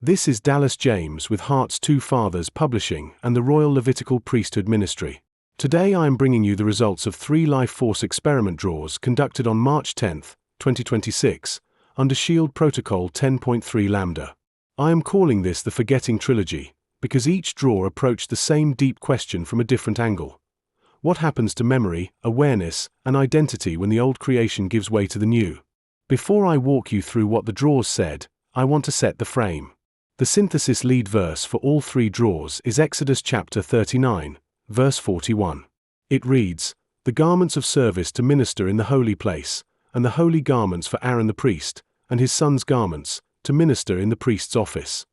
This is Dallas James with Heart's Two Fathers Publishing and the Royal Levitical Priesthood Ministry. Today I am bringing you the results of 3 Life Force experiment draws conducted on March 10, 2026, under Shield Protocol 10.3 Lambda. I am calling this the Forgetting Trilogy, because each draw approached the same deep question from a different angle. What happens to memory, awareness, and identity when the old creation gives way to the new? Before I walk you through what the draws said, I want to set the frame. The synthesis lead verse for all 3 draws is Exodus chapter 39, verse 41. It reads, "The garments of service to minister in the holy place, and the holy garments for Aaron the priest, and his son's garments, to minister in the priest's office."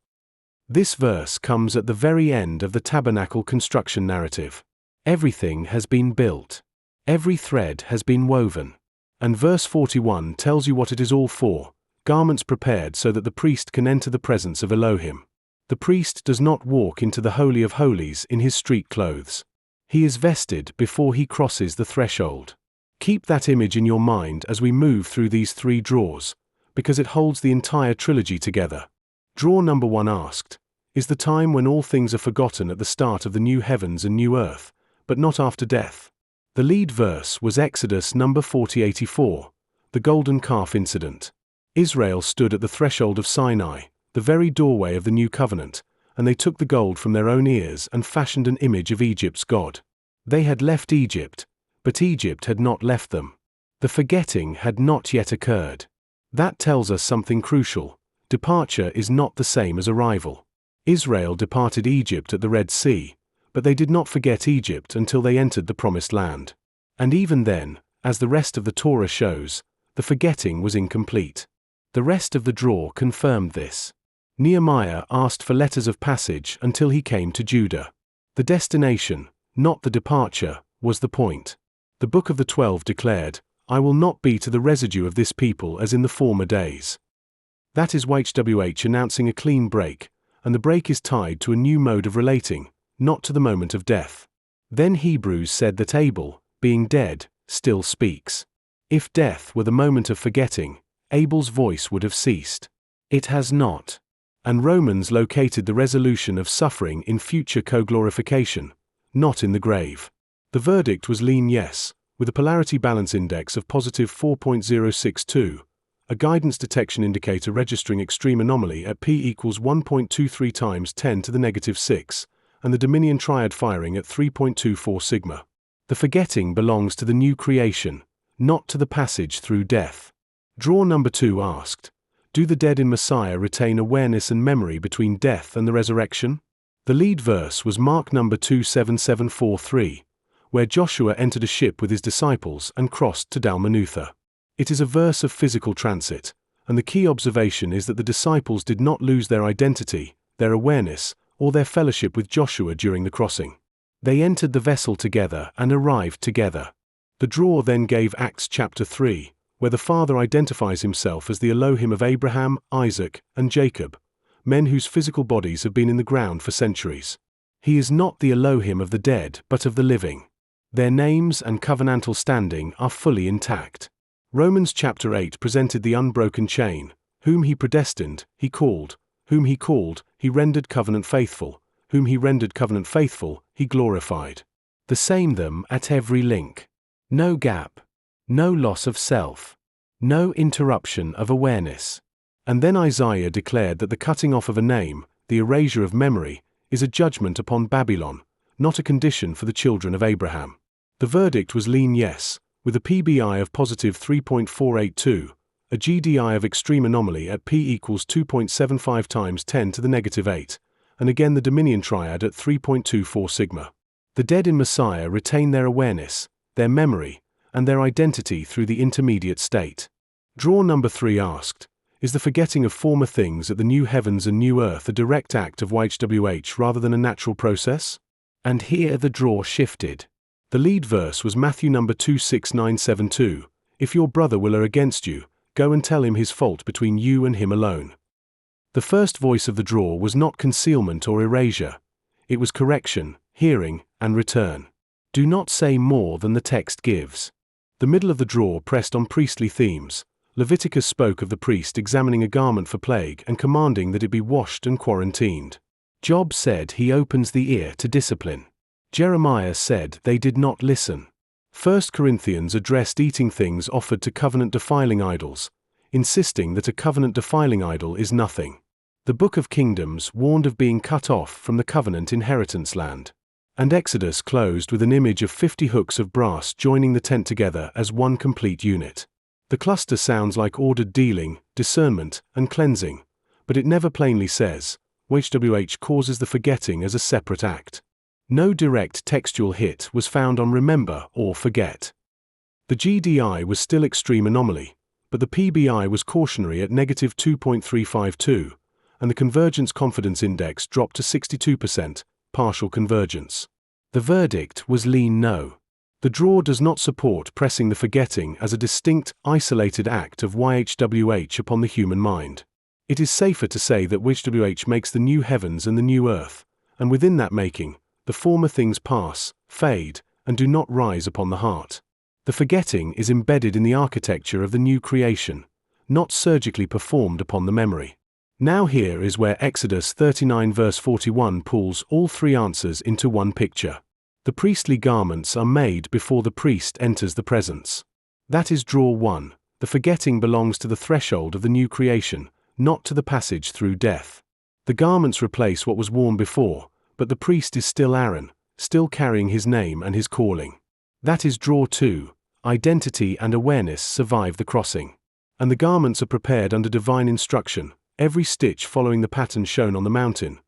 This verse comes at the very end of the tabernacle construction narrative. Everything has been built. Every thread has been woven. And verse 41 tells you what it is all for. Garments prepared so that the priest can enter the presence of Elohim. The priest does not walk into the Holy of Holies in his street clothes. He is vested before he crosses the threshold. Keep that image in your mind as we move through these 3 draws, because it holds the entire trilogy together. Draw number 1 asked, is the time when all things are forgotten at the start of the new heavens and new earth, but not after death? The lead verse was Exodus number 40:84, the golden calf incident. Israel stood at the threshold of Sinai, the very doorway of the new covenant, and they took the gold from their own ears and fashioned an image of Egypt's god. They had left Egypt, but Egypt had not left them. The forgetting had not yet occurred. That tells us something crucial. Departure is not the same as arrival. Israel departed Egypt at the Red Sea, but they did not forget Egypt until they entered the Promised Land. And even then, as the rest of the Torah shows, the forgetting was incomplete. The rest of the draw confirmed this. Nehemiah asked for letters of passage until he came to Judah. The destination, not the departure, was the point. The Book of the 12 declared, "I will not be to the residue of this people as in the former days." That is YHWH announcing a clean break, and the break is tied to a new mode of relating, not to the moment of death. Then Hebrews said that Abel, being dead, still speaks. If death were the moment of forgetting, Abel's voice would have ceased. It has not. And Romans located the resolution of suffering in future co-glorification, not in the grave. The verdict was lean yes, with a polarity balance index of positive 4.062, a guidance detection indicator registering extreme anomaly at p equals 1.23 times 10 to the negative 6, and the Dominion triad firing at 3.24 sigma. The forgetting belongs to the new creation, not to the passage through death. Draw number 2 asked, do the dead in Messiah retain awareness and memory between death and the resurrection? The lead verse was Mark number 2:7-7-4-3, where Joshua entered a ship with his disciples and crossed to Dalmanutha. It is a verse of physical transit, and the key observation is that the disciples did not lose their identity, their awareness, or their fellowship with Joshua during the crossing. They entered the vessel together and arrived together. The draw then gave Acts chapter 3, where the Father identifies himself as the Elohim of Abraham, Isaac, and Jacob, men whose physical bodies have been in the ground for centuries. He is not the Elohim of the dead but of the living. Their names and covenantal standing are fully intact. Romans chapter 8 presented the unbroken chain. Whom he predestined, he called. Whom he called, he rendered covenant faithful. Whom he rendered covenant faithful, he glorified. The same them at every link. No gap. No loss of self. No interruption of awareness. And then Isaiah declared that the cutting off of a name, the erasure of memory, is a judgment upon Babylon, not a condition for the children of Abraham. The verdict was lean yes, with a PBI of positive 3.482, a GDI of extreme anomaly at p equals 2.75 times 10 to the negative 8, and again the Dominion triad at 3.24 sigma. The dead in Messiah retain their awareness, their memory, and their identity through the intermediate state. Draw number 3 asked, is the forgetting of former things at the new heavens and new earth a direct act of YHWH rather than a natural process? And here the draw shifted. The lead verse was Matthew number 2:6-9-7-2, if your brother will err against you, go and tell him his fault between you and him alone. The first voice of the draw was not concealment or erasure. It was correction, hearing, and return. Do not say more than the text gives. The middle of the draw pressed on priestly themes, Leviticus spoke of the priest examining a garment for plague and commanding that it be washed and quarantined. Job said he opens the ear to discipline. Jeremiah said they did not listen. 1 Corinthians addressed eating things offered to covenant-defiling idols, insisting that a covenant-defiling idol is nothing. The Book of Kingdoms warned of being cut off from the covenant inheritance land. And Exodus closed with an image of 50 hooks of brass joining the tent together as one complete unit. The cluster sounds like ordered dealing, discernment, and cleansing, but it never plainly says, which causes the forgetting as a separate act. No direct textual hit was found on remember or forget. The GDI was still extreme anomaly, but the PBI was cautionary at -2.352, and the Convergence Confidence Index dropped to 62%, partial convergence. The verdict was lean no. The draw does not support pressing the forgetting as a distinct, isolated act of YHWH upon the human mind. It is safer to say that YHWH makes the new heavens and the new earth, and within that making, the former things pass, fade, and do not rise upon the heart. The forgetting is embedded in the architecture of the new creation, not surgically performed upon the memory. Now here is where Exodus 39 verse 41 pulls all three answers into one picture. The priestly garments are made before the priest enters the presence. That is draw 1. The forgetting belongs to the threshold of the new creation, not to the passage through death. The garments replace what was worn before, but the priest is still Aaron, still carrying his name and his calling. That is draw 2. Identity and awareness survive the crossing. And the garments are prepared under divine instruction, every stitch following the pattern shown on the mountain,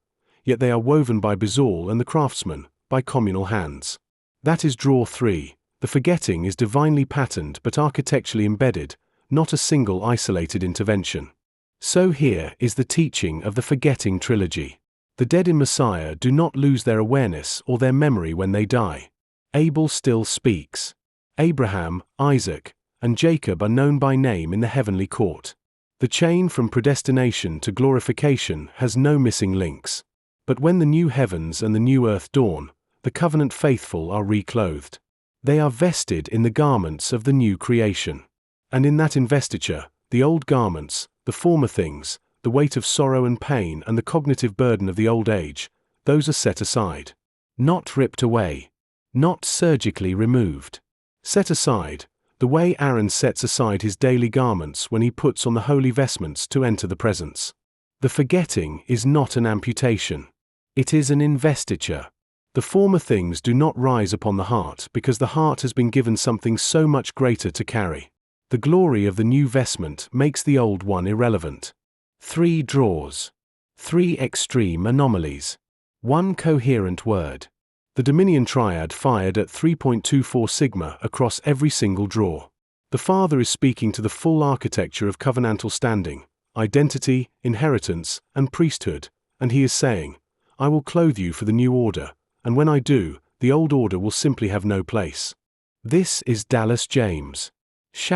yet they are woven by Bezalel and the craftsman, by communal hands. That is draw 3. The forgetting is divinely patterned but architecturally embedded, not a single isolated intervention. So here is the teaching of the Forgetting Trilogy. The dead in Messiah do not lose their awareness or their memory when they die. Abel still speaks. Abraham, Isaac, and Jacob are known by name in the heavenly court. The chain from predestination to glorification has no missing links. But when the new heavens and the new earth dawn, the covenant faithful are reclothed. They are vested in the garments of the new creation. And in that investiture, the old garments, the former things, the weight of sorrow and pain and the cognitive burden of the old age, those are set aside. Not ripped away. Not surgically removed. Set aside, the way Aaron sets aside his daily garments when he puts on the holy vestments to enter the presence. The forgetting is not an amputation. It is an investiture. The former things do not rise upon the heart because the heart has been given something so much greater to carry. The glory of the new vestment makes the old one irrelevant. 3 draws. 3 extreme anomalies. 1 coherent word. The Dominion Triad fired at 3.24 sigma across every single draw. The Father is speaking to the full architecture of covenantal standing, identity, inheritance, and priesthood, and he is saying, I will clothe you for the new order, and when I do, the old order will simply have no place. This is Dallas James. Shalom.